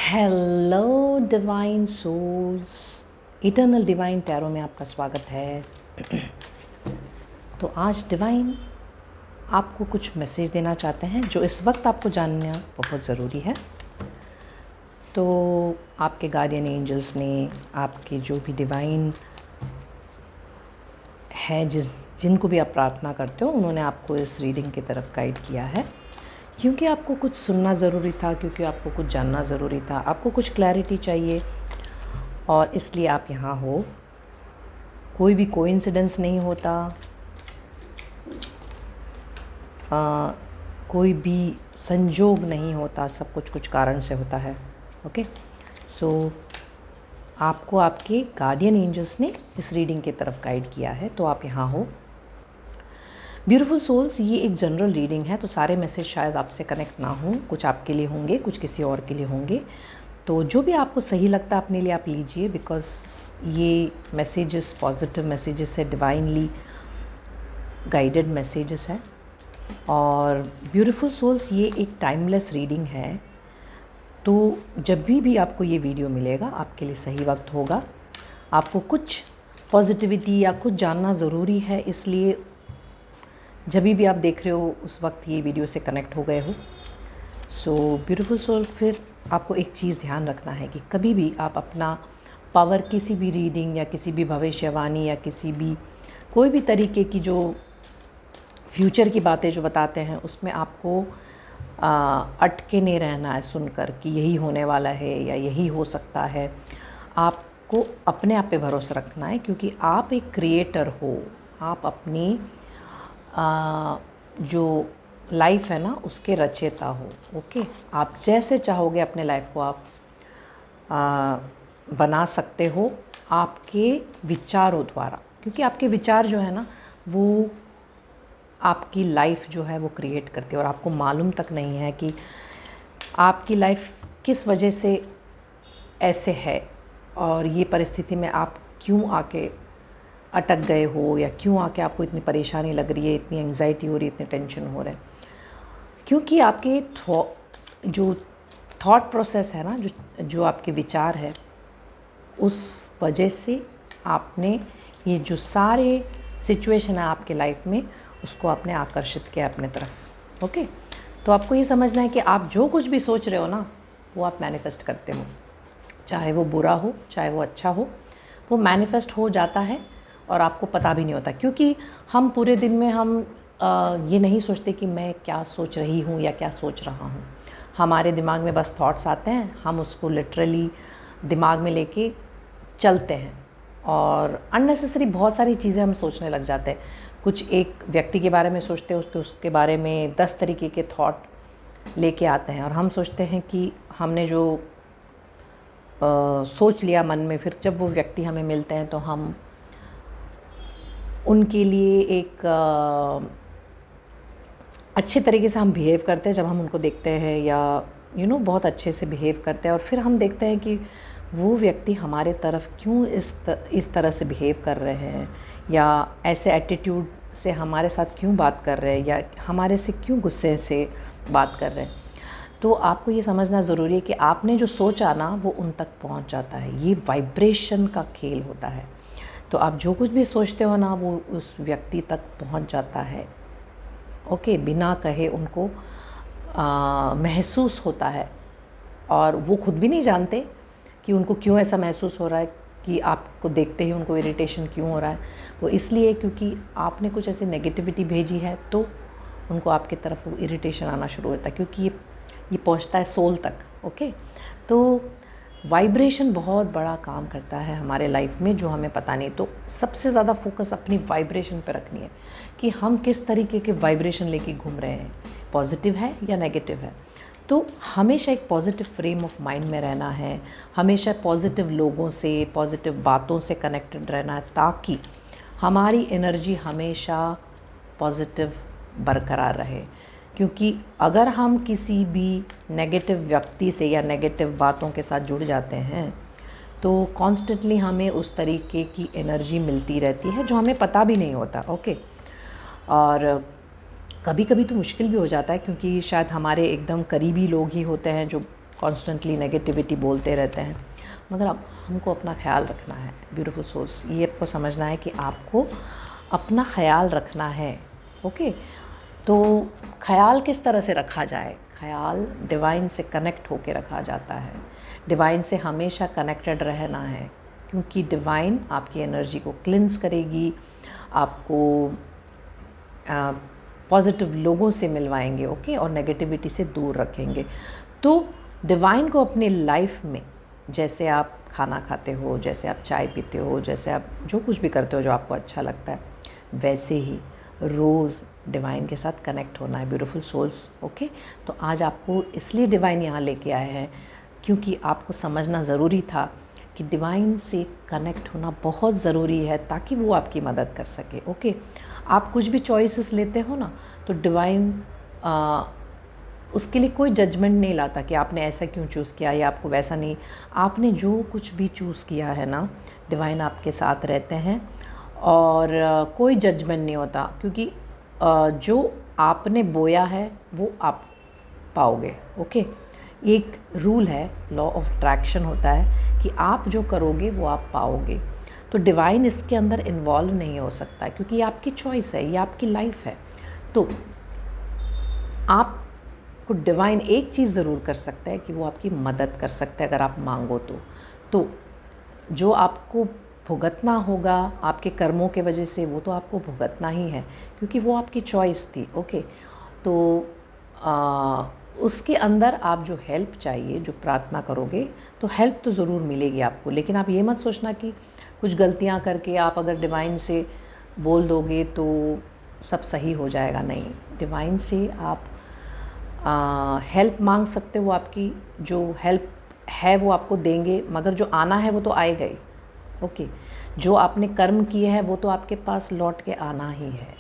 Hello divine souls, eternal divine tarot में आपका स्वागत है। तो आज डिवाइन आपको कुछ मैसेज देना चाहते हैं जो इस वक्त आपको जानना बहुत ज़रूरी है। तो आपके गार्डियन एंजल्स ने, आपके जो भी डिवाइन हैं जिनको भी आप प्रार्थना करते हो, उन्होंने आपको इस रीडिंग की तरफ गाइड किया है क्योंकि आपको कुछ सुनना ज़रूरी था, क्योंकि आपको कुछ जानना ज़रूरी था, आपको कुछ क्लैरिटी चाहिए और इसलिए आप यहाँ हो। कोई भी कोइंसिडेंस नहीं होता, कोई भी संजोग नहीं होता, सब कुछ कारण से होता है। ओके, सो आपको आपके गार्डियन एंजल्स ने इस रीडिंग की तरफ गाइड किया है, तो आप यहाँ हो। ब्यूटीफुल सोल्स, ये एक जनरल रीडिंग है, तो सारे मैसेज शायद आपसे कनेक्ट ना हों, कुछ आपके लिए होंगे, कुछ किसी और के लिए होंगे। तो जो भी आपको सही लगता है अपने लिए आप लीजिए, बिकॉज ये मैसेजेस पॉजिटिव मैसेजेस है, डिवाइनली गाइडेड मैसेजेस हैं। और ब्यूटीफुल सोल्स, ये एक टाइमलेस रीडिंग है, तो जब भी आपको ये वीडियो मिलेगा आपके लिए सही वक्त होगा। आपको कुछ पॉजिटिविटी या कुछ जानना ज़रूरी है, इसलिए जब भी आप देख रहे हो उस वक्त ये वीडियो से कनेक्ट हो गए हो। सो ब्यूटीफुल सोल, फिर आपको एक चीज़ ध्यान रखना है कि कभी भी आप अपना पावर किसी भी रीडिंग या किसी भी भविष्यवाणी या किसी भी कोई भी तरीके की जो फ्यूचर की बातें जो बताते हैं उसमें आपको अटके नहीं रहना है सुनकर कि यही होने वाला है या यही हो सकता है। आपको अपने आप पे भरोसा रखना है, क्योंकि आप एक क्रिएटर हो। आप अपनी जो लाइफ है ना उसके रचयिता हो। ओके, आप जैसे चाहोगे अपने लाइफ को आप बना सकते हो आपके विचारों द्वारा, क्योंकि आपके विचार जो है ना वो आपकी लाइफ जो है वो क्रिएट करती है, और आपको मालूम तक नहीं है कि आपकी लाइफ किस वजह से ऐसे है और ये परिस्थिति में आप क्यों आके अटक गए हो, या क्यों आके आपको इतनी परेशानी लग रही है, इतनी एंग्जाइटी हो रही है, इतने टेंशन हो रहे हैं। क्योंकि आपके जो थॉट प्रोसेस है ना, जो आपके विचार है, उस वजह से आपने ये जो सारे सिचुएशन है आपके लाइफ में उसको आपने आकर्षित किया अपने तरफ। ओके, तो आपको ये समझना है कि आप जो कुछ भी सोच रहे हो ना वो आप मैनिफेस्ट करते हो, चाहे वो बुरा हो चाहे वो अच्छा हो, वो मैनिफेस्ट हो जाता है और आपको पता भी नहीं होता। क्योंकि हम पूरे दिन में हम ये नहीं सोचते कि मैं क्या सोच रही हूँ या क्या सोच रहा हूँ। हमारे दिमाग में बस थॉट्स आते हैं, हम उसको लिटरली दिमाग में लेके चलते हैं और अननेसेसरी बहुत सारी चीज़ें हम सोचने लग जाते हैं। कुछ एक व्यक्ति के बारे में सोचते हैं, उसके बारे में 10 तरीके के थॉट लेके आते हैं और हम सोचते हैं कि हमने जो सोच लिया मन में, फिर जब वो व्यक्ति हमें मिलते हैं तो हम उनके लिए एक अच्छे तरीके से हम बिहेव करते हैं जब हम उनको देखते हैं, या बहुत अच्छे से बिहेव करते हैं, और फिर हम देखते हैं कि वो व्यक्ति हमारे तरफ क्यों इस तरह से बिहेव कर रहे हैं, या ऐसे एटीट्यूड से हमारे साथ क्यों बात कर रहे हैं, या हमारे से क्यों गुस्से से बात कर रहे हैं। तो आपको ये समझना ज़रूरी है कि आपने जो सोचा ना वो उन तक पहुंच जाता है। ये वाइब्रेशन का खेल होता है। तो आप जो कुछ भी सोचते हो ना वो उस व्यक्ति तक पहुंच जाता है। ओके, बिना कहे उनको महसूस होता है, और वो खुद भी नहीं जानते कि उनको क्यों ऐसा महसूस हो रहा है, कि आपको देखते ही उनको इरिटेशन क्यों हो रहा है। वो इसलिए क्योंकि आपने कुछ ऐसी नेगेटिविटी भेजी है, तो उनको आपकी तरफ वो इरिटेशन आना शुरू होता है, क्योंकि ये पहुंचता है सोल तक। ओके, तो वाइब्रेशन बहुत बड़ा काम करता है हमारे लाइफ में, जो हमें पता नहीं। तो सबसे ज़्यादा फोकस अपनी वाइब्रेशन पर रखनी है कि हम किस तरीके के वाइब्रेशन लेके घूम रहे हैं, पॉजिटिव है या नेगेटिव है। तो हमेशा एक पॉजिटिव फ्रेम ऑफ माइंड में रहना है, हमेशा पॉजिटिव लोगों से, पॉजिटिव बातों से कनेक्टेड रहना है, ताकि हमारी एनर्जी हमेशा पॉजिटिव बरकरार रहे। क्योंकि अगर हम किसी भी नेगेटिव व्यक्ति से या नेगेटिव बातों के साथ जुड़ जाते हैं तो कॉन्स्टेंटली हमें उस तरीके की एनर्जी मिलती रहती है जो हमें पता भी नहीं होता। ओके, और कभी कभी तो मुश्किल भी हो जाता है, क्योंकि शायद हमारे एकदम करीबी लोग ही होते हैं जो कॉन्स्टेंटली नेगेटिविटी बोलते रहते हैं, मगर अब हमको अपना ख्याल रखना है। ब्यूटीफुल सोल्स, ये आपको समझना है कि आपको अपना ख्याल रखना है। ओके, तो ख्याल किस तरह से रखा जाए? ख्याल डिवाइन से कनेक्ट होके रखा जाता है। डिवाइन से हमेशा कनेक्टेड रहना है, क्योंकि डिवाइन आपकी एनर्जी को क्लिंस करेगी, आपको पॉजिटिव लोगों से मिलवाएंगे, ओके, और नेगेटिविटी से दूर रखेंगे। तो डिवाइन को अपनी लाइफ में, जैसे आप खाना खाते हो, जैसे आप चाय पीते हो, जैसे आप जो कुछ भी करते हो जो आपको अच्छा लगता है, वैसे ही रोज़ डिवाइन के साथ कनेक्ट होना है। Beautiful souls, okay. तो आज आपको इसलिए डिवाइन यहाँ लेके आए हैं क्योंकि आपको समझना ज़रूरी था कि डिवाइन से कनेक्ट होना बहुत ज़रूरी है, ताकि वो आपकी मदद कर सके। ओके, आप कुछ भी चॉइसेस लेते हो ना, तो डिवाइन उसके लिए कोई जजमेंट नहीं लाता कि आपने ऐसा क्यों चूज़ किया या आपको वैसा नहीं। आपने जो कुछ भी चूज़ किया है ना, डिवाइन आपके साथ रहते हैं और कोई जजमेंट नहीं होता, क्योंकि जो आपने बोया है वो आप पाओगे। ओके, एक रूल है, लॉ ऑफ अट्रैक्शन होता है कि आप जो करोगे वो आप पाओगे। तो डिवाइन इसके अंदर इन्वॉल्व नहीं हो सकता, क्योंकि ये आपकी चॉइस है, ये आपकी लाइफ है। तो आपको डिवाइन एक चीज़ ज़रूर कर सकता है कि वो आपकी मदद कर सकता है, अगर आप मांगो तो जो आपको भुगतना होगा आपके कर्मों के वजह से, वो तो आपको भुगतना ही है, क्योंकि वो आपकी चॉइस थी। ओके, तो उसके अंदर आप जो हेल्प चाहिए, जो प्रार्थना करोगे, तो हेल्प तो ज़रूर मिलेगी आपको। लेकिन आप ये मत सोचना कि कुछ गलतियां करके आप अगर डिवाइन से बोल दोगे तो सब सही हो जाएगा। नहीं, डिवाइन से आप हेल्प मांग सकते हो, आपकी जो हेल्प है वो आपको देंगे, मगर जो आना है वो तो आएगा ही। ओके, जो आपने कर्म किए हैं वो तो आपके पास लौट के आना ही है,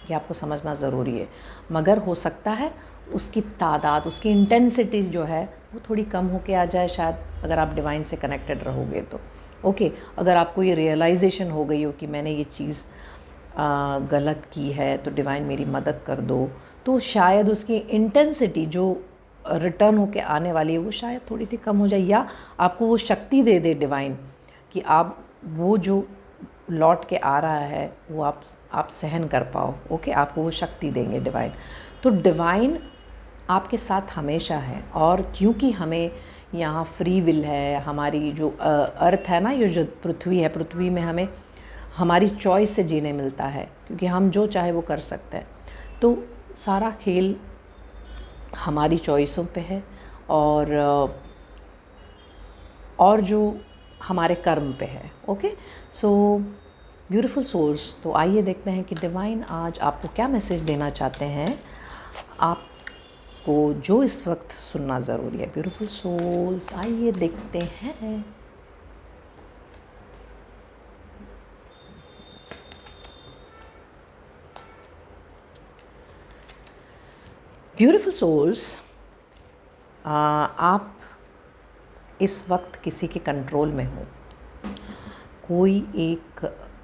ये आपको समझना ज़रूरी है। मगर हो सकता है उसकी तादाद, उसकी इंटेंसिटी जो है वो थोड़ी कम होके आ जाए शायद, अगर आप डिवाइन से कनेक्टेड रहोगे तो। ओके, अगर आपको ये रियलाइजेशन हो गई हो कि मैंने ये चीज़ गलत की है, तो डिवाइन मेरी मदद कर दो, तो शायद उसकी इंटेंसिटी जो रिटर्न होके आने वाली है वो शायद थोड़ी सी कम हो जाए, या आपको वो शक्ति दे दे डिवाइन कि आप वो जो लौट के आ रहा है वो आप सहन कर पाओ। ओके, आपको वो शक्ति देंगे डिवाइन। तो डिवाइन आपके साथ हमेशा है, और क्योंकि हमें यहाँ फ्री विल है, हमारी जो अर्थ है ना, ये जो पृथ्वी है, पृथ्वी में हमें हमारी चॉइस से जीने मिलता है, क्योंकि हम जो चाहे वो कर सकते हैं। तो सारा खेल हमारी चॉइसों पे है, और जो हमारे कर्म पे है। ओके, सो ब्यूटीफुल सोल्स, तो आइए देखते हैं कि डिवाइन आज आपको क्या मैसेज देना चाहते हैं, आपको जो इस वक्त सुनना ज़रूरी है। ब्यूटीफुल सोल्स, आइए देखते हैं। ब्यूटीफुल सोल्स, आप इस वक्त किसी के कंट्रोल में हो, कोई एक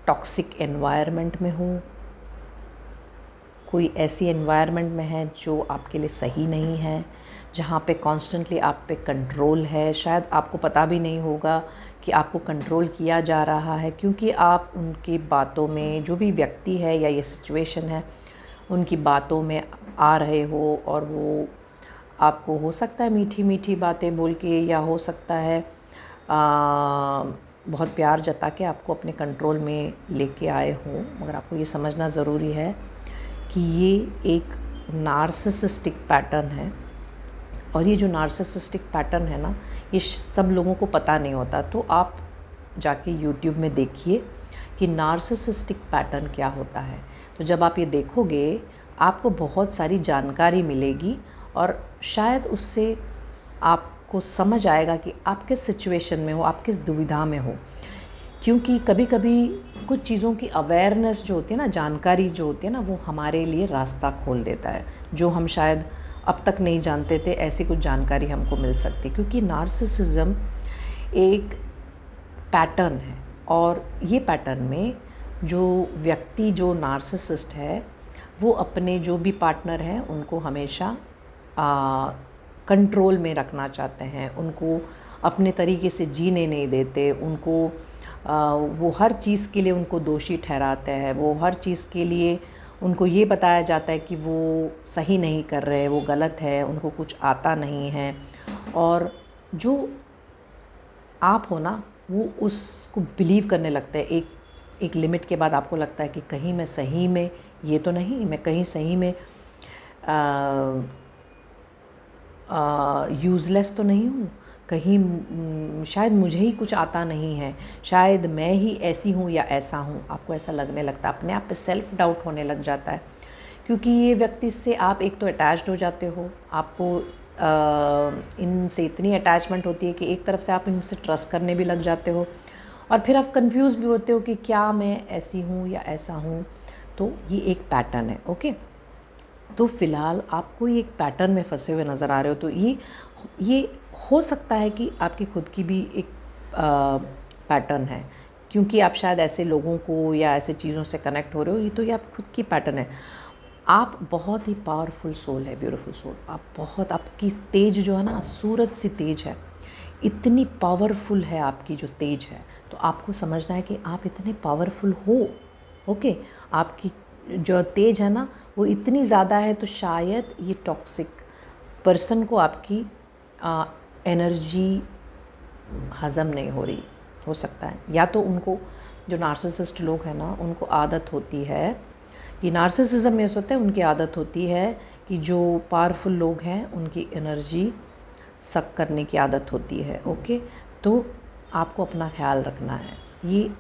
टॉक्सिक एनवायरनमेंट में हो, कोई ऐसी एनवायरनमेंट में है जो आपके लिए सही नहीं है, जहाँ पे कॉन्स्टेंटली आप पे कंट्रोल है। शायद आपको पता भी नहीं होगा कि आपको कंट्रोल किया जा रहा है, क्योंकि आप उनकी बातों में, जो भी व्यक्ति है या ये सिचुएशन है, उनकी बातों में आ रहे हो, और वो आपको हो सकता है मीठी मीठी बातें बोल के, या हो सकता है बहुत प्यार जता के आपको अपने कंट्रोल में लेके आए हों। मगर आपको ये समझना ज़रूरी है कि ये एक नार्सिसिस्टिक पैटर्न है, और ये जो नार्सिसिस्टिक पैटर्न है ना, ये सब लोगों को पता नहीं होता। तो आप जाके YouTube में देखिए कि नार्सिसिस्टिक पैटर्न क्या होता है। तो जब आप ये देखोगे, आपको बहुत सारी जानकारी मिलेगी, और शायद उससे आपको समझ आएगा कि आप किस सिचुएशन में हो, आप किस दुविधा में हो। क्योंकि कभी कभी कुछ चीज़ों की अवेयरनेस जो होती है ना, जानकारी जो होती है ना, वो हमारे लिए रास्ता खोल देता है, जो हम शायद अब तक नहीं जानते थे। ऐसी कुछ जानकारी हमको मिल सकती है, क्योंकि नार्सिसिज्म एक पैटर्न है, और ये पैटर्न में जो व्यक्ति, जो नार्सिसिस्ट है, वो अपने जो भी पार्टनर हैं उनको हमेशा कंट्रोल में रखना चाहते हैं, उनको अपने तरीके से जीने नहीं देते, उनको वो हर चीज़ के लिए उनको दोषी ठहराते हैं, वो हर चीज़ के लिए उनको ये बताया जाता है कि वो सही नहीं कर रहे, वो गलत है, उनको कुछ आता नहीं है। और जो आप हो ना, वो उसको बिलीव करने लगते हैं। एक लिमिट के बाद आपको लगता है कि कहीं मैं सही में ये तो नहीं, मैं कहीं सही में यूज़लेस तो नहीं हूँ, कहीं शायद मुझे ही कुछ आता नहीं है, शायद मैं ही ऐसी हूँ या ऐसा हूँ। आपको ऐसा लगने लगता है, अपने आप पे सेल्फ डाउट होने लग जाता है, क्योंकि ये व्यक्ति से आप एक तो अटैच्ड हो जाते हो, आपको इनसे इतनी अटैचमेंट होती है कि एक तरफ से आप इनसे ट्रस्ट करने भी लग जाते हो, और फिर आप कंफ्यूज भी होते हो कि क्या मैं ऐसी हूँ या ऐसा हूँ। तो ये एक पैटर्न है। ओके, तो फ़िलहाल आप कोई एक पैटर्न में फंसे हुए नज़र आ रहे हो, तो ये हो सकता है कि आपकी खुद की भी एक पैटर्न है, क्योंकि आप शायद ऐसे लोगों को या ऐसे चीज़ों से कनेक्ट हो रहे हो। ये आप खुद की पैटर्न है। आप बहुत ही पावरफुल सोल है, ब्यूटीफुल सोल। आप बहुत, आपकी तेज जो है ना, सूरज सी तेज है, इतनी पावरफुल है आपकी जो तेज है। तो आपको समझना है कि आप इतने पावरफुल हो। ओके, आपकी जो तेज है ना वो इतनी ज़्यादा है, तो शायद ये टॉक्सिक पर्सन को आपकी एनर्जी हज़म नहीं हो सकता है। या तो उनको, जो नार्सिसिस्ट लोग हैं ना, उनको आदत होती है, ये नार्सिसिज्म में होता है, उनकी आदत होती है कि जो पावरफुल लोग हैं उनकी एनर्जी सक करने की आदत होती है। ओके, तो आपको अपना ख्याल रखना है, ये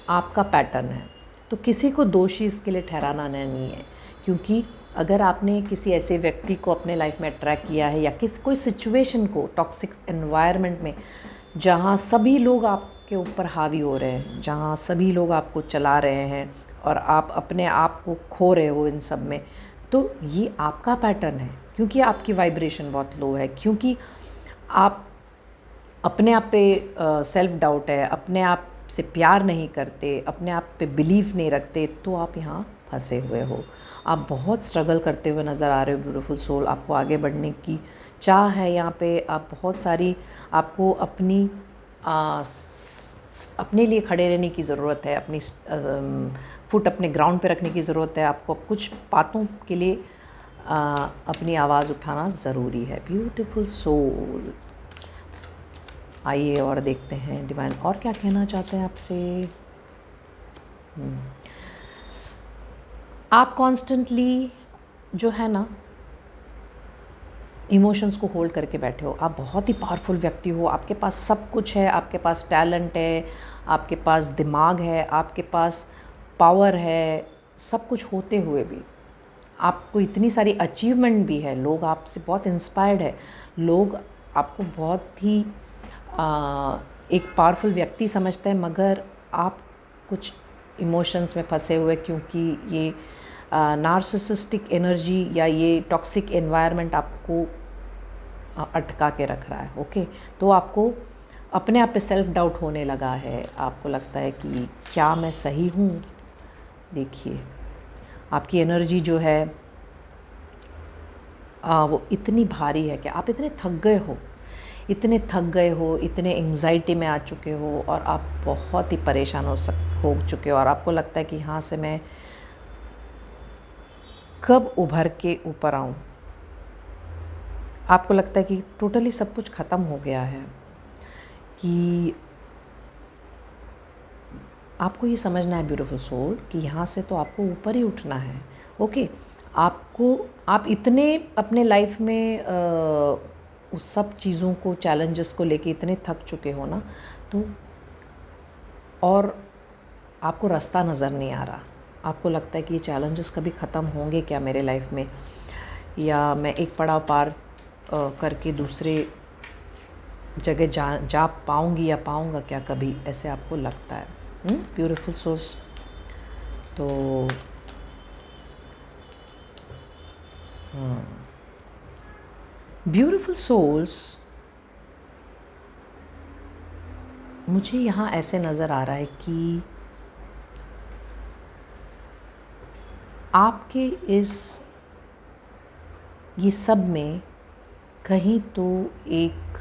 आपका पैटर्न है। तो किसी को दोषी इसके लिए ठहराना नहीं है, क्योंकि अगर आपने किसी ऐसे व्यक्ति को अपने लाइफ में अट्रैक्ट किया है, या कोई सिचुएशन को, टॉक्सिक एनवायरनमेंट में, जहाँ सभी लोग आपके ऊपर हावी हो रहे हैं, जहाँ सभी लोग आपको चला रहे हैं और आप अपने आप को खो रहे हो इन सब में, तो ये आपका पैटर्न है, क्योंकि आपकी वाइब्रेशन बहुत लो है, क्योंकि आप अपने आप पे सेल्फ डाउट है, अपने आप से प्यार नहीं करते, अपने आप पे बिलीव नहीं रखते, तो आप यहाँ फंसे हुए हो। आप बहुत स्ट्रगल करते हुए नज़र आ रहे हो, ब्यूटीफुल सोल। आपको आगे बढ़ने की चाह है यहाँ पे। आप बहुत सारी, आपको अपने लिए खड़े रहने की ज़रूरत है, अपनी फुट अपने ग्राउंड पे रखने की ज़रूरत है। आपको कुछ बातों के लिए अपनी आवाज़ उठाना ज़रूरी है, ब्यूटीफुल सोल। आइए और देखते हैं डिवाइन और क्या कहना चाहते हैं आपसे। आप कॉन्स्टेंटली जो है ना, इमोशंस को होल्ड करके बैठे हो। आप बहुत ही पावरफुल व्यक्ति हो, आपके पास सब कुछ है, आपके पास टैलेंट है, आपके पास दिमाग है, आपके पास पावर है, सब कुछ होते हुए भी आपको इतनी सारी अचीवमेंट भी है। लोग आपसे बहुत इंस्पायर्ड है, लोग आपको बहुत ही एक पावरफुल व्यक्ति समझते हैं, मगर आप कुछ इमोशंस में फंसे हुए, क्योंकि ये नार्सिसिस्टिक एनर्जी या ये टॉक्सिक एनवायरनमेंट आपको अटका के रख रहा है। ओके, तो आपको अपने आप पे सेल्फ डाउट होने लगा है, आपको लगता है कि क्या मैं सही हूँ। देखिए, आपकी एनर्जी जो है वो इतनी भारी है कि आप इतने थक गए हो, इतने एंग्जाइटी में आ चुके हो, और आप बहुत ही परेशान हो चुके हो, और आपको लगता है कि यहाँ से मैं कब उभर के ऊपर आऊँ। आपको लगता है कि टोटली सब कुछ ख़त्म हो गया है, कि आपको ये समझना है ब्यूटीफुल सोल कि यहाँ से तो आपको ऊपर ही उठना है। ओके, आप इतने अपने लाइफ में उस सब चीज़ों को, चैलेंजेस को लेके इतने थक चुके हो ना, तो और आपको रास्ता नज़र नहीं आ रहा। आपको लगता है कि ये चैलेंजेस कभी ख़त्म होंगे क्या मेरे लाइफ में, या मैं एक पड़ाव पार करके दूसरे जगह जा पाऊँगी या पाऊँगा क्या कभी, ऐसे आपको लगता है। ब्यूटीफुल सोल्स, तो ब्यूटीफुल सोल्स, मुझे यहाँ ऐसे नज़र आ रहा है कि आपके ये सब में कहीं तो एक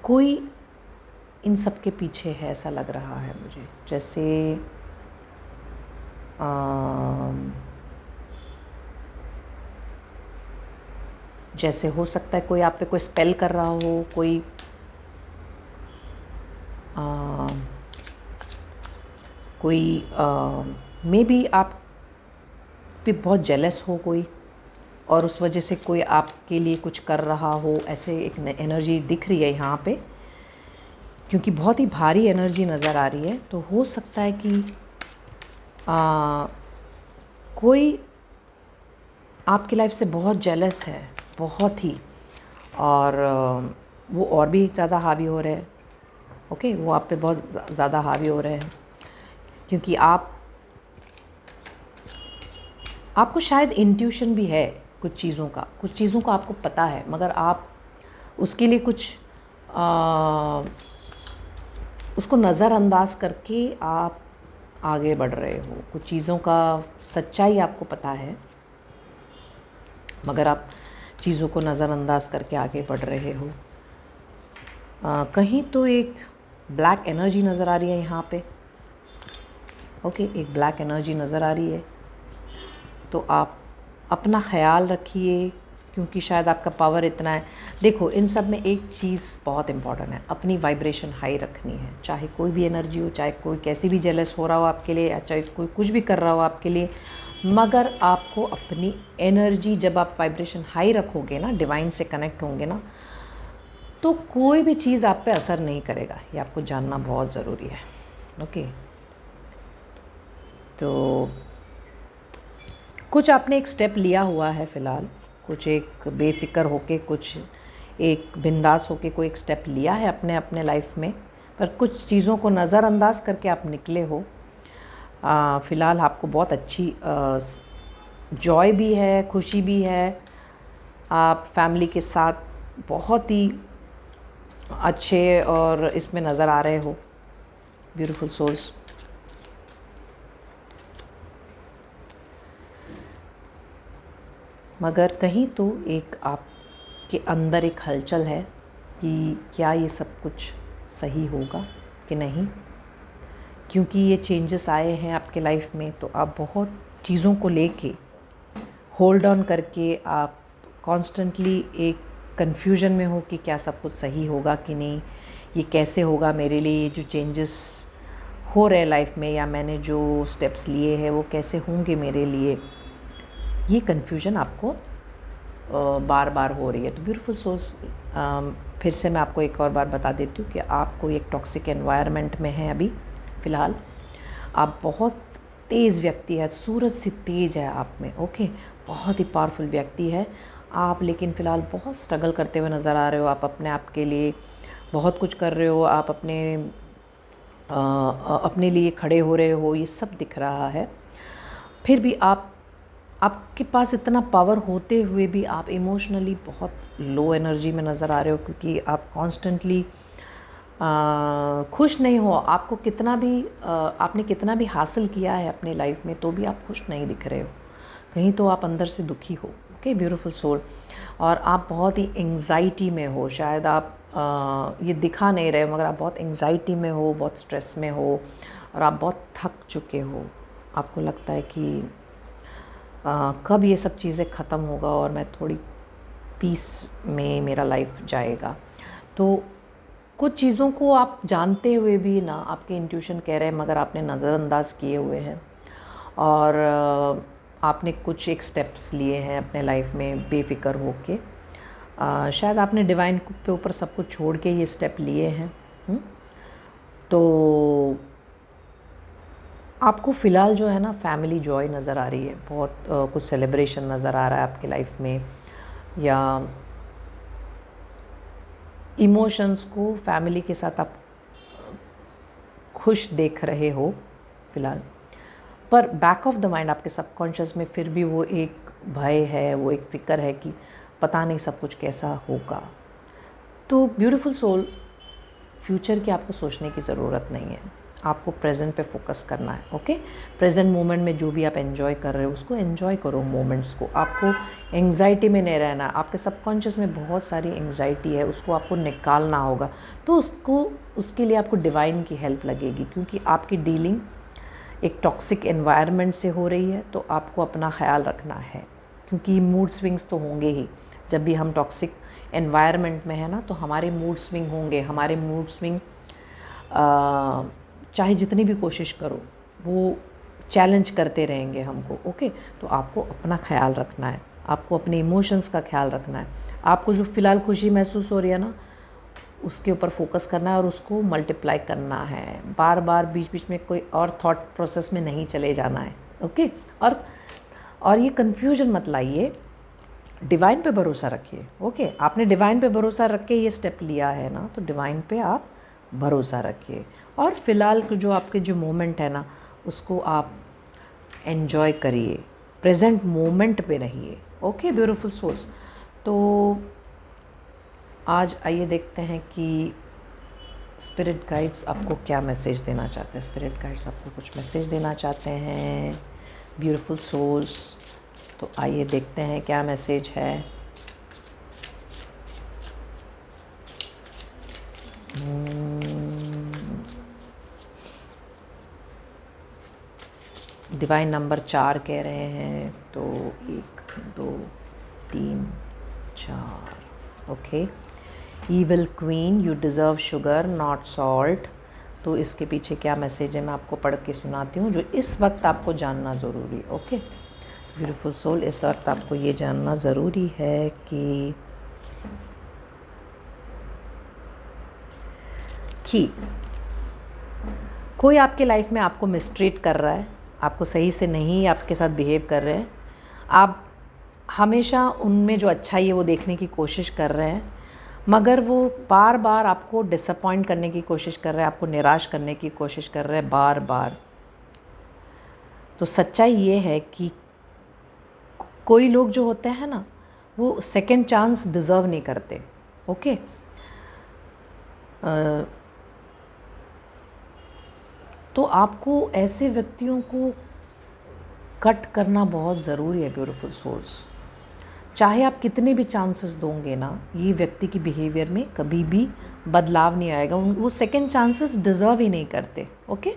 कोई इन सब के पीछे है, ऐसा लग रहा है मुझे। जैसे जैसे हो सकता है कोई आप पे कोई स्पेल कर रहा हो, कोई मे बी आप पे बहुत जेलस हो कोई, और उस वजह से कोई आपके लिए कुछ कर रहा हो, ऐसे एक एनर्जी दिख रही है यहाँ पे, क्योंकि बहुत ही भारी एनर्जी नज़र आ रही है। तो हो सकता है कि कोई आपकी लाइफ से बहुत जेलस है, बहुत ही, और वो और भी ज़्यादा हावी हो रहे हैं। ओके, वो आप पे बहुत ज़्यादा हावी हो रहे हैं, क्योंकि आपको शायद इंट्यूशन भी है कुछ चीज़ों का आपको पता है, मगर आप उसके लिए कुछ उसको नज़रअंदाज करके आप आगे बढ़ रहे हो। कुछ चीज़ों का सच्चाई आपको पता है, मगर आप चीज़ों को नज़रअंदाज करके आगे बढ़ रहे हो। कहीं तो एक ब्लैक एनर्जी नज़र आ रही है यहाँ पे। ओके, एक ब्लैक एनर्जी नज़र आ रही है। तो आप अपना ख्याल रखिए, क्योंकि शायद आपका पावर इतना है। देखो, इन सब में एक चीज़ बहुत इम्पॉर्टेंट है, अपनी वाइब्रेशन हाई रखनी है। चाहे कोई भी एनर्जी हो, चाहे कोई कैसी भी जेलस हो रहा हो आपके लिए, या चाहे कोई कुछ भी कर रहा हो आपके लिए, मगर आपको अपनी एनर्जी, जब आप वाइब्रेशन हाई रखोगे ना, डिवाइन से कनेक्ट होंगे ना, तो कोई भी चीज़ आप पे असर नहीं करेगा। ये आपको जानना बहुत ज़रूरी है। ओके, तो कुछ आपने एक स्टेप लिया हुआ है फ़िलहाल, कुछ एक बेफ़िक्र होके, कुछ एक बिंदास होके कोई एक स्टेप लिया है अपने लाइफ में, पर कुछ चीज़ों को नज़रअंदाज करके आप निकले हो। फ़िलहाल आपको बहुत अच्छी जॉय भी है, खुशी भी है। आप फैमिली के साथ बहुत ही अच्छे और इसमें नज़र आ रहे हो, ब्यूटीफुल सोल्स। मगर कहीं तो एक आपके अंदर एक हलचल है कि क्या ये सब कुछ सही होगा कि नहीं, क्योंकि ये चेंजेस आए हैं आपके लाइफ में। तो आप बहुत चीज़ों को लेके होल्ड ऑन करके आप कॉन्स्टेंटली एक कन्फ्यूजन में हो कि क्या सब कुछ सही होगा कि नहीं, ये कैसे होगा मेरे लिए, ये जो चेंजेस हो रहे लाइफ में, या मैंने जो स्टेप्स लिए हैं वो कैसे होंगे मेरे लिए। ये कन्फ्यूजन आपको बार बार हो रही है। तो ब्यूटीफुल सोल्स, फिर से मैं आपको एक और बार बता देती हूँ कि आप कोई एक टॉक्सिक एनवायरनमेंट में हैं अभी फ़िलहाल। आप बहुत तेज़ व्यक्ति है, सूरज से तेज़ है आप में। ओके, बहुत ही पावरफुल व्यक्ति है आप, लेकिन फ़िलहाल बहुत स्ट्रगल करते हुए नज़र आ रहे हो। आप अपने आप के लिए बहुत कुछ कर रहे हो, आप अपने लिए खड़े हो रहे हो, ये सब दिख रहा है। फिर भी आपके पास इतना पावर होते हुए भी आप इमोशनली बहुत लो एनर्जी में नज़र आ रहे हो, क्योंकि आप कॉन्स्टेंटली खुश नहीं हो। आपको आपने कितना भी हासिल किया है अपने लाइफ में, तो भी आप खुश नहीं दिख रहे हो। कहीं तो आप अंदर से दुखी हो। Okay, beautiful soul. और आप बहुत ही एंग्जाइटी में हो। शायद आप ये दिखा नहीं रहे हो, मगर आप बहुत एंग्जाइटी में हो, बहुत स्ट्रेस में हो, और आप बहुत थक चुके हो। आपको लगता है कि कब ये सब चीज़ें ख़त्म होगा और मैं थोड़ी पीस में मेरा लाइफ जाएगा। तो कुछ चीज़ों को आप जानते हुए भी ना, आपके इंट्यूशन कह रहे हैं, मगर आपने नज़रअंदाज किए हुए हैं, और आपने कुछ एक स्टेप्स लिए हैं अपने लाइफ में बेफिक्र होके। शायद आपने डिवाइन के ऊपर सब कुछ छोड़ के ये स्टेप लिए हैं। तो आपको फ़िलहाल जो है ना, फैमिली जॉय नज़र आ रही है, बहुत कुछ सेलिब्रेशन नज़र आ रहा है आपकी लाइफ में, या इमोशंस को फैमिली के साथ आप खुश देख रहे हो फ़िलहाल। पर बैक ऑफ द माइंड आपके सबकॉन्शियस में फिर भी वो एक भय है, वो एक फ़िक्र है कि पता नहीं सब कुछ कैसा होगा। तो ब्यूटीफुल सोल, फ्यूचर की आपको सोचने की ज़रूरत नहीं है। आपको प्रेजेंट पे फोकस करना है। ओके, प्रेजेंट मोमेंट में जो भी आप एंजॉय कर रहे हो उसको एंजॉय करो, मोमेंट्स को। आपको एंग्जाइटी में नहीं रहना। आपके सबकॉन्शियस में बहुत सारी एंग्जाइटी है, उसको आपको निकालना होगा। तो उसके लिए आपको डिवाइन की हेल्प लगेगी, क्योंकि आपकी डीलिंग एक टॉक्सिक एनवायरनमेंट से हो रही है। तो आपको अपना ख्याल रखना है, क्योंकि मूड स्विंग्स तो होंगे ही। जब भी हम टॉक्सिक एनवायरनमेंट में है ना, तो हमारे मूड स्विंग होंगे। हमारे मूड स्विंग चाहे जितनी भी कोशिश करो, वो चैलेंज करते रहेंगे हमको। ओके, तो आपको अपना ख्याल रखना है, आपको अपने इमोशंस का ख्याल रखना है। आपको जो फ़िलहाल खुशी महसूस हो रही है ना, उसके ऊपर फोकस करना है और उसको मल्टीप्लाई करना है। बार बार बीच बीच में कोई और थॉट प्रोसेस में नहीं चले जाना है। ओके, और ये कन्फ्यूजन मत लाइए, डिवाइन पे भरोसा रखिए। ओके, आपने डिवाइन पे भरोसा रख के ये स्टेप लिया है ना, तो डिवाइन पे आप भरोसा रखिए। और फ़िलहाल जो आपके जो मोमेंट है ना, उसको आप एन्जॉय करिए, प्रेजेंट मोमेंट पे रहिए। Okay beautiful souls. तो आज आइए देखते हैं कि स्पिरिट गाइड्स आपको क्या मैसेज देना चाहते हैं। स्पिरिट गाइड्स आपको कुछ मैसेज देना चाहते हैं ब्यूटीफुल सोल्स। तो आइए देखते हैं क्या मैसेज है। डिवाइन नंबर 4 कह रहे हैं, तो 1 2 3 4। Okay, evil queen, you deserve sugar not salt. तो इसके पीछे क्या मैसेज है मैं आपको पढ़ के सुनाती हूँ, जो इस वक्त आपको जानना ज़रूरी है। ओके ब्यूटीफुल सोल, इस वक्त आपको ये जानना ज़रूरी है कि कोई आपके लाइफ में आपको मिसट्रीट कर रहा है, आपको सही से नहीं आपके साथ बिहेव कर रहे हैं। आप हमेशा उनमें जो अच्छाई है वो देखने की कोशिश कर रहे हैं, मगर वो बार बार आपको डिसअपॉइंट करने की कोशिश कर रहे हैं, आपको निराश करने की कोशिश कर रहे हैं बार बार। तो सच्चाई ये है कि कोई लोग जो होते हैं ना, वो सेकंड चांस डिज़र्व नहीं करते। ओके, तो आपको ऐसे व्यक्तियों को कट करना बहुत ज़रूरी है ब्यूटीफुल सोल्स। चाहे आप कितने भी चांसेस दोगे ना, ये व्यक्ति की बिहेवियर में कभी भी बदलाव नहीं आएगा। वो सेकंड चांसेस डिज़र्व ही नहीं करते। ओके,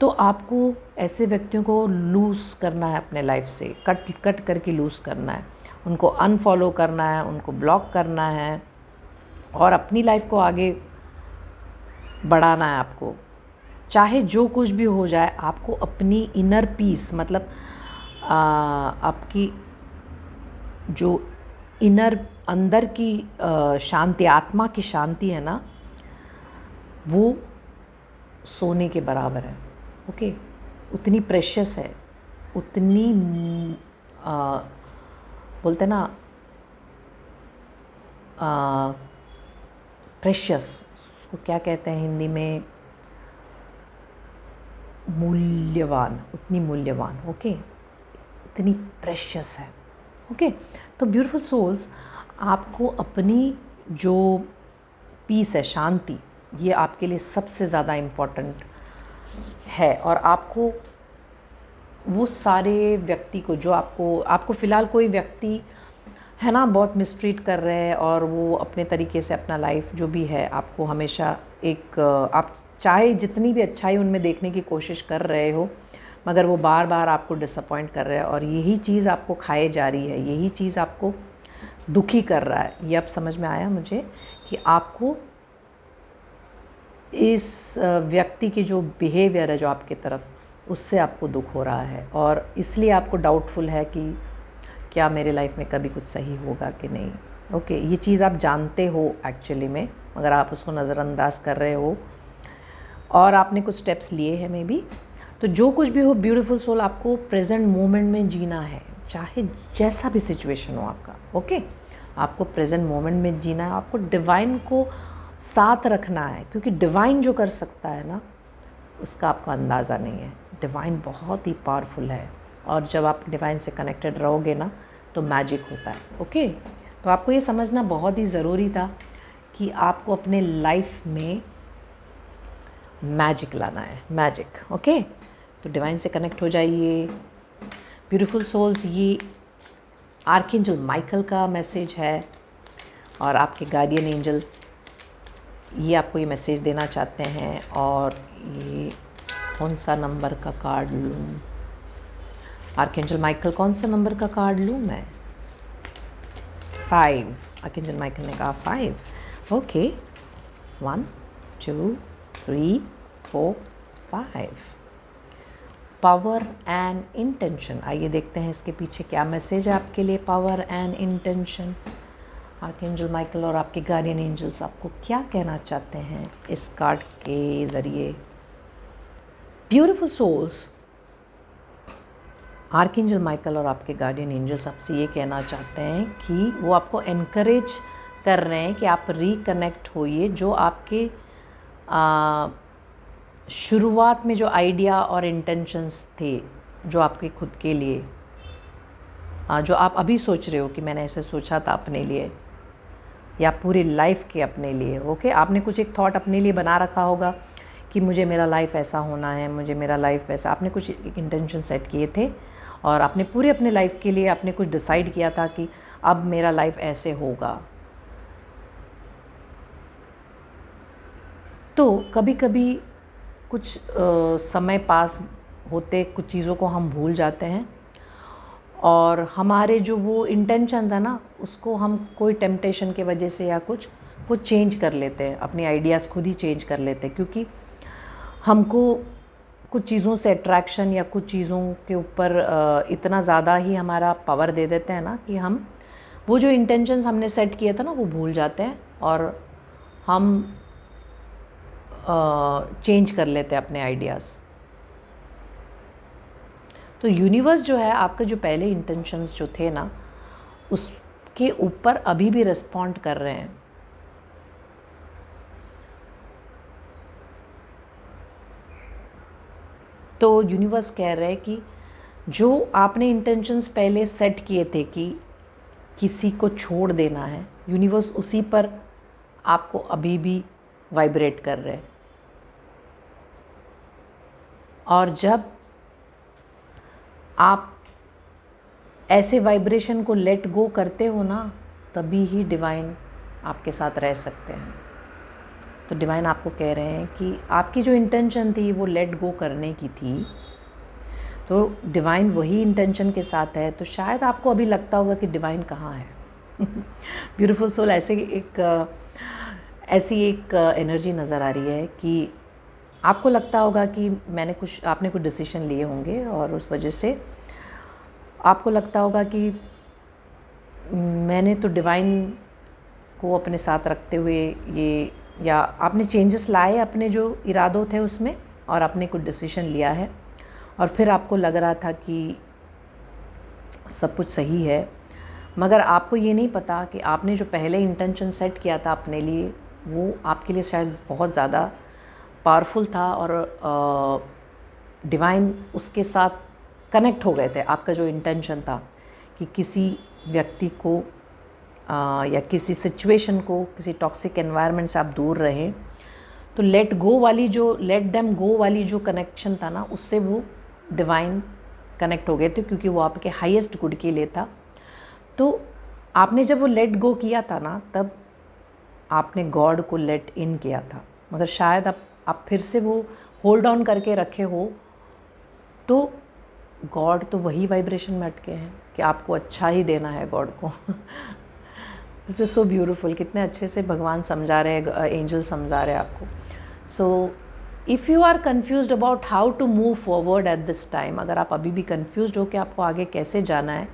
तो आपको ऐसे व्यक्तियों को लूज़ करना है अपने लाइफ से, कट करके लूज़ करना है, उनको अनफॉलो करना है, उनको ब्लॉक करना है और अपनी लाइफ को आगे बढ़ाना है। आपको चाहे जो कुछ भी हो जाए, आपको अपनी इनर पीस, मतलब आपकी जो इनर अंदर की शांति, आत्मा की शांति है ना, वो सोने के बराबर है। ओके, उतनी प्रेशियस है, उतनी बोलते ना प्रेशियस, उसको क्या कहते हैं हिंदी में, मूल्यवान, उतनी मूल्यवान। ओके, इतनी प्रेशियस है। ओके, तो ब्यूटीफुल सोल्स, आपको अपनी जो पीस है, शांति, ये आपके लिए सबसे ज़्यादा इम्पॉर्टेंट है। और आपको वो सारे व्यक्ति को जो आपको फ़िलहाल कोई व्यक्ति है ना बहुत मिसट्रीट कर रहे हैं, और वो अपने तरीके से अपना लाइफ जो भी है, आपको हमेशा एक आप चाहे जितनी भी अच्छाई उनमें देखने की कोशिश कर रहे हो, मगर वो बार बार आपको डिसअपॉइंट कर रहे हैं, और यही चीज़ आपको खाए जा रही है, यही चीज़ आपको दुखी कर रहा है। ये अब समझ में आया मुझे कि आपको इस व्यक्ति की जो बिहेवियर है जो आपकी तरफ, उससे आपको दुख हो रहा है, और इसलिए आपको डाउटफुल है कि क्या मेरे लाइफ में कभी कुछ सही होगा कि नहीं। ओके, ये चीज़ आप जानते हो एक्चुअली में, मगर आप उसको नज़रअंदाज कर रहे हो और आपने कुछ स्टेप्स लिए हैं मे बी। तो जो कुछ भी हो ब्यूटीफुल सोल, आपको प्रेजेंट मोमेंट में जीना है, चाहे जैसा भी सिचुएशन हो आपका। ओके, आपको प्रेजेंट मोमेंट में जीना है, आपको डिवाइन को साथ रखना है, क्योंकि डिवाइन जो कर सकता है ना, उसका आपको अंदाज़ा नहीं है। डिवाइन बहुत ही पावरफुल है, और जब आप डिवाइन से कनेक्टेड रहोगे ना, तो मैजिक होता है। ओके, तो आपको ये समझना बहुत ही ज़रूरी था कि आपको अपने लाइफ में मैजिक लाना है, मैजिक। ओके, तो डिवाइन से कनेक्ट हो जाइए। ब्यूटीफुल सोल्स, ये आर्कएंजल माइकल का मैसेज है और आपके गार्डियन एंजल ये आपको ये मैसेज देना चाहते हैं। और ये कौन सा नंबर का कार्ड लूँ? आर्कएंजल माइकल, कौन सा नंबर का कार्ड लूँ मैं? 5। आर्कएंजल माइकल ने कहा 5। ओके, 1 2 3 4 5। Power and intention. आइए देखते हैं इसके पीछे क्या मैसेज है आपके लिए। Power and intention, archangel Michael और आपके गार्डियन एंजल्स आपको क्या कहना चाहते हैं इस कार्ड के ज़रिए। ब्यूटीफुल सोल्स, आर्कएंजल माइकल और आपके गार्डियन एंजल्स आपसे ये कहना चाहते हैं कि वो आपको एनकरेज कर रहे हैं कि आप रिकनेक्ट होइए। जो आपके शुरुआत में जो आइडिया और इंटेंशंस थे, जो आपके खुद के लिए, जो आप अभी सोच रहे हो कि मैंने ऐसे सोचा था अपने लिए या पूरी लाइफ के अपने लिए। ओके, आपने कुछ एक थॉट अपने लिए बना रखा होगा कि मुझे मेरा लाइफ ऐसा होना है, मुझे मेरा लाइफ वैसा। आपने कुछ एक इंटेंशन सेट किए थे और आपने पूरे अपने लाइफ के लिए आपने कुछ डिसाइड किया था कि अब मेरा लाइफ ऐसे होगा। तो कभी कभी कुछ समय पास होते कुछ चीज़ों को हम भूल जाते हैं और हमारे जो वो इंटेंशन था ना उसको हम कोई टेम्पटेशन की वजह से या कुछ चेंज कर लेते हैं, अपने आइडियाज़ खुद ही चेंज कर लेते हैं। क्योंकि हमको कुछ चीज़ों से अट्रैक्शन या कुछ चीज़ों के ऊपर इतना ज़्यादा ही हमारा पावर दे देते हैं ना कि हम वो जो इंटेंशंस हमने सेट किया था ना वो भूल जाते हैं और हम चेंज कर लेते हैं अपने आइडियाज़। तो यूनिवर्स जो है आपके जो पहले इंटेंशंस जो थे ना उसके ऊपर अभी भी रिस्पॉन्ड कर रहे हैं। तो यूनिवर्स कह रहे हैं कि जो आपने इंटेंशंस पहले सेट किए थे कि किसी को छोड़ देना है, यूनिवर्स उसी पर आपको अभी भी वाइब्रेट कर रहे हैं। और जब आप ऐसे वाइब्रेशन को लेट गो करते हो ना तभी ही डिवाइन आपके साथ रह सकते हैं। तो डिवाइन आपको कह रहे हैं कि आपकी जो इंटेंशन थी वो लेट गो करने की थी, तो डिवाइन वही इंटेंशन के साथ है। तो शायद आपको अभी लगता होगा कि डिवाइन कहाँ है। ब्यूटीफुल सोल, ऐसी एक एनर्जी नज़र आ रही है कि आपको लगता होगा कि आपने कुछ डिसीजन लिए होंगे और उस वजह से आपको लगता होगा कि मैंने तो डिवाइन को अपने साथ रखते हुए ये, या आपने चेंजेस लाए अपने जो इरादों थे उसमें और आपने कुछ डिसीजन लिया है और फिर आपको लग रहा था कि सब कुछ सही है, मगर आपको ये नहीं पता कि आपने जो पहले इंटेंशन सेट किया था अपने लिए वो आपके लिए शायद बहुत ज़्यादा पावरफुल था और डिवाइन उसके साथ कनेक्ट हो गए थे। आपका जो इंटेंशन था कि किसी व्यक्ति को या किसी सिचुएशन को, किसी टॉक्सिक एनवायरनमेंट से आप दूर रहें, तो लेट देम गो वाली जो कनेक्शन था ना उससे वो डिवाइन कनेक्ट हो गए थे क्योंकि वो आपके हाईएस्ट गुड के लिए था। तो आपने जब वो लेट गो किया था ना तब आपने गॉड को लेट इन किया था, मगर शायद आप फिर से वो होल्ड ऑन करके रखे हो तो गॉड तो वही वाइब्रेशन में अटके हैं कि आपको अच्छा ही देना है गॉड को। दिस इज़ सो ब्यूटीफुल, कितने अच्छे से भगवान समझा रहे हैं, एंजल समझा रहे हैं आपको। So if you are confused about how to move forward at this time, अगर आप अभी भी कन्फ्यूज्ड हो कि आपको आगे कैसे जाना है,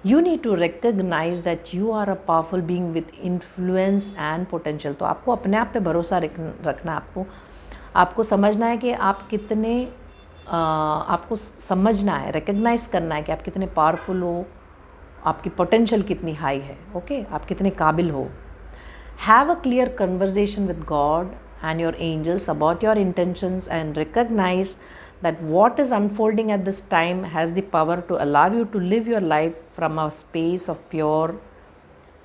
you need to recognise that you are a powerful being with influence and potential. तो आपको अपने आप पे भरोसा रखना, आपको समझना है कि आप कितने आपको समझना है, रिकग्नाइज करना है कि आप कितने पावरफुल हो, आपकी पोटेंशियल कितनी हाई है। ओके, आप कितने काबिल हो। Have a clear conversation with God and your angels about your intentions and recognize that what is unfolding at this time has the power to allow you to live your life from a space of pure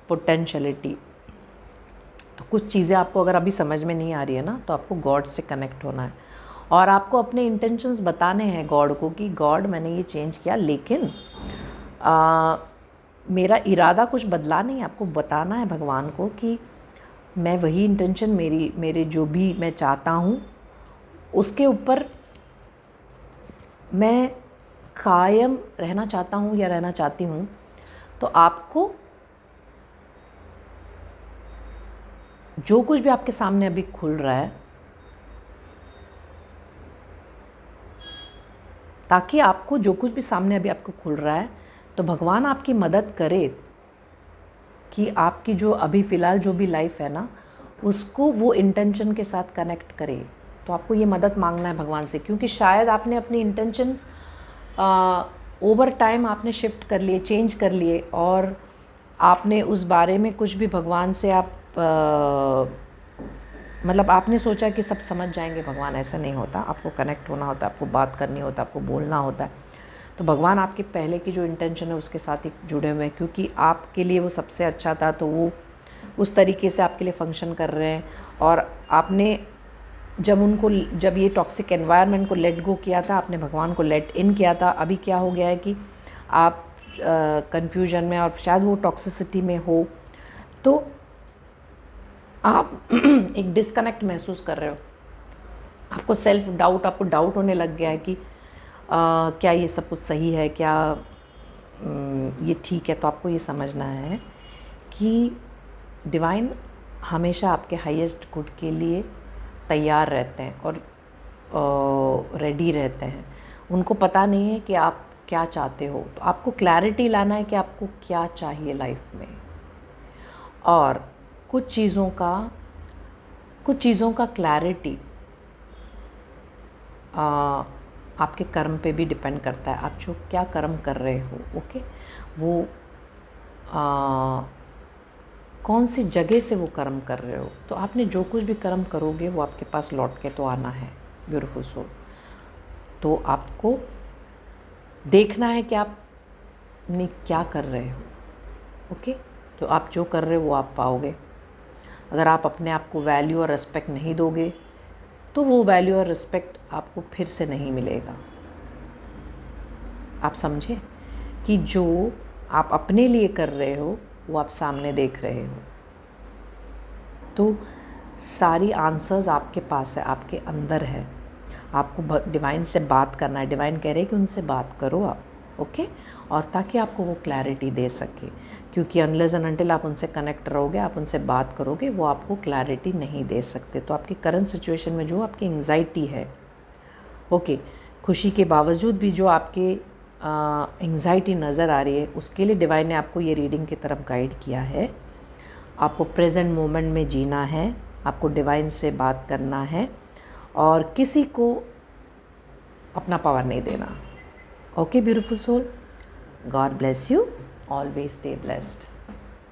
potentiality। तो कुछ चीज़ें आपको अगर अभी समझ में नहीं आ रही है ना तो आपको गॉड से कनेक्ट होना है, और आपको अपने इंटेंशंस बताने हैं गॉड को कि गॉड मैंने ये चेंज किया, लेकिन मेरा इरादा कुछ बदला नहीं। आपको बताना है भगवान को कि मैं वही इंटेंशन, मेरे जो भी मैं चाहता हूँ उसके ऊपर मैं कायम रहना चाहता हूँ या रहना चाहती हूँ। तो आपको जो कुछ भी आपके सामने अभी खुल रहा है, ताकि आपको जो कुछ भी सामने अभी आपको खुल रहा है, तो भगवान आपकी मदद करे कि आपकी जो अभी फ़िलहाल जो भी लाइफ है ना, उसको वो इंटेंशन के साथ कनेक्ट करे। तो आपको ये मदद मांगना है भगवान से, क्योंकि शायद आपने अपनी इंटेंशंस ओवर टाइम आपने शिफ्ट कर लिए, चेंज कर लिए, और आपने उस बारे में कुछ भी भगवान से आप मतलब आपने सोचा कि सब समझ जाएंगे भगवान। ऐसा नहीं होता, आपको कनेक्ट होना होता है, आपको बात करनी होता है, आपको बोलना होता है। तो भगवान आपके पहले की जो इंटेंशन है उसके साथ ही जुड़े हुए हैं, क्योंकि आपके लिए वो सबसे अच्छा था, तो वो उस तरीके से आपके लिए फंक्शन कर रहे हैं। और आपने जब ये टॉक्सिक एनवायरनमेंट को लेट गो किया था, आपने भगवान को लेट इन किया था। अभी क्या हो गया है कि आप कन्फ्यूजन में और शायद वो टॉक्सिसिटी में हो, तो आप एक डिस्कनेक्ट महसूस कर रहे हो। आपको सेल्फ डाउट, आपको डाउट होने लग गया है कि क्या ये सब कुछ सही है, क्या ये ठीक है। तो आपको ये समझना है कि डिवाइन हमेशा आपके हाईएस्ट गुड के लिए तैयार रहते हैं और रेडी रहते हैं। उनको पता नहीं है कि आप क्या चाहते हो, तो आपको क्लैरिटी लाना है कि आपको क्या चाहिए लाइफ में। और कुछ चीज़ों का क्लैरिटी आपके कर्म पे भी डिपेंड करता है। आप जो क्या कर्म कर रहे हो, ओके, वो कौन सी जगह से वो कर्म कर रहे हो। तो आपने जो कुछ भी कर्म करोगे वो आपके पास लौट के तो आना है, ब्यूटीफुल सोल। तो आपको देखना है कि आप क्या कर रहे हो, ओके। तो आप जो कर रहे हो वो आप पाओगे। अगर आप अपने आप को वैल्यू और रिस्पेक्ट नहीं दोगे, तो वो वैल्यू और रिस्पेक्ट आपको फिर से नहीं मिलेगा। आप समझे कि जो आप अपने लिए कर रहे हो वो आप सामने देख रहे हो। तो सारी आंसर्स आपके पास है, आपके अंदर है। आपको डिवाइन से बात करना है। डिवाइन कह रहे हैं कि उनसे बात करो आप, ओके, और ताकि आपको वो क्लैरिटी दे सके। क्योंकि अनलेस एंड अनटिल आप उनसे कनेक्ट रहोगे, आप उनसे बात करोगे, वो आपको क्लैरिटी नहीं दे सकते। तो आपकी करंट सिचुएशन में जो आपकी एंग्जाइटी है, ओके, खुशी के बावजूद भी जो आपके एंग्जाइटी नज़र आ रही है, उसके लिए डिवाइन ने आपको ये रीडिंग की तरफ गाइड किया है। आपको प्रेजेंट मोमेंट में जीना है, आपको डिवाइन से बात करना है और किसी को अपना पावर नहीं देना। Okay beautiful soul, God bless you, always stay blessed.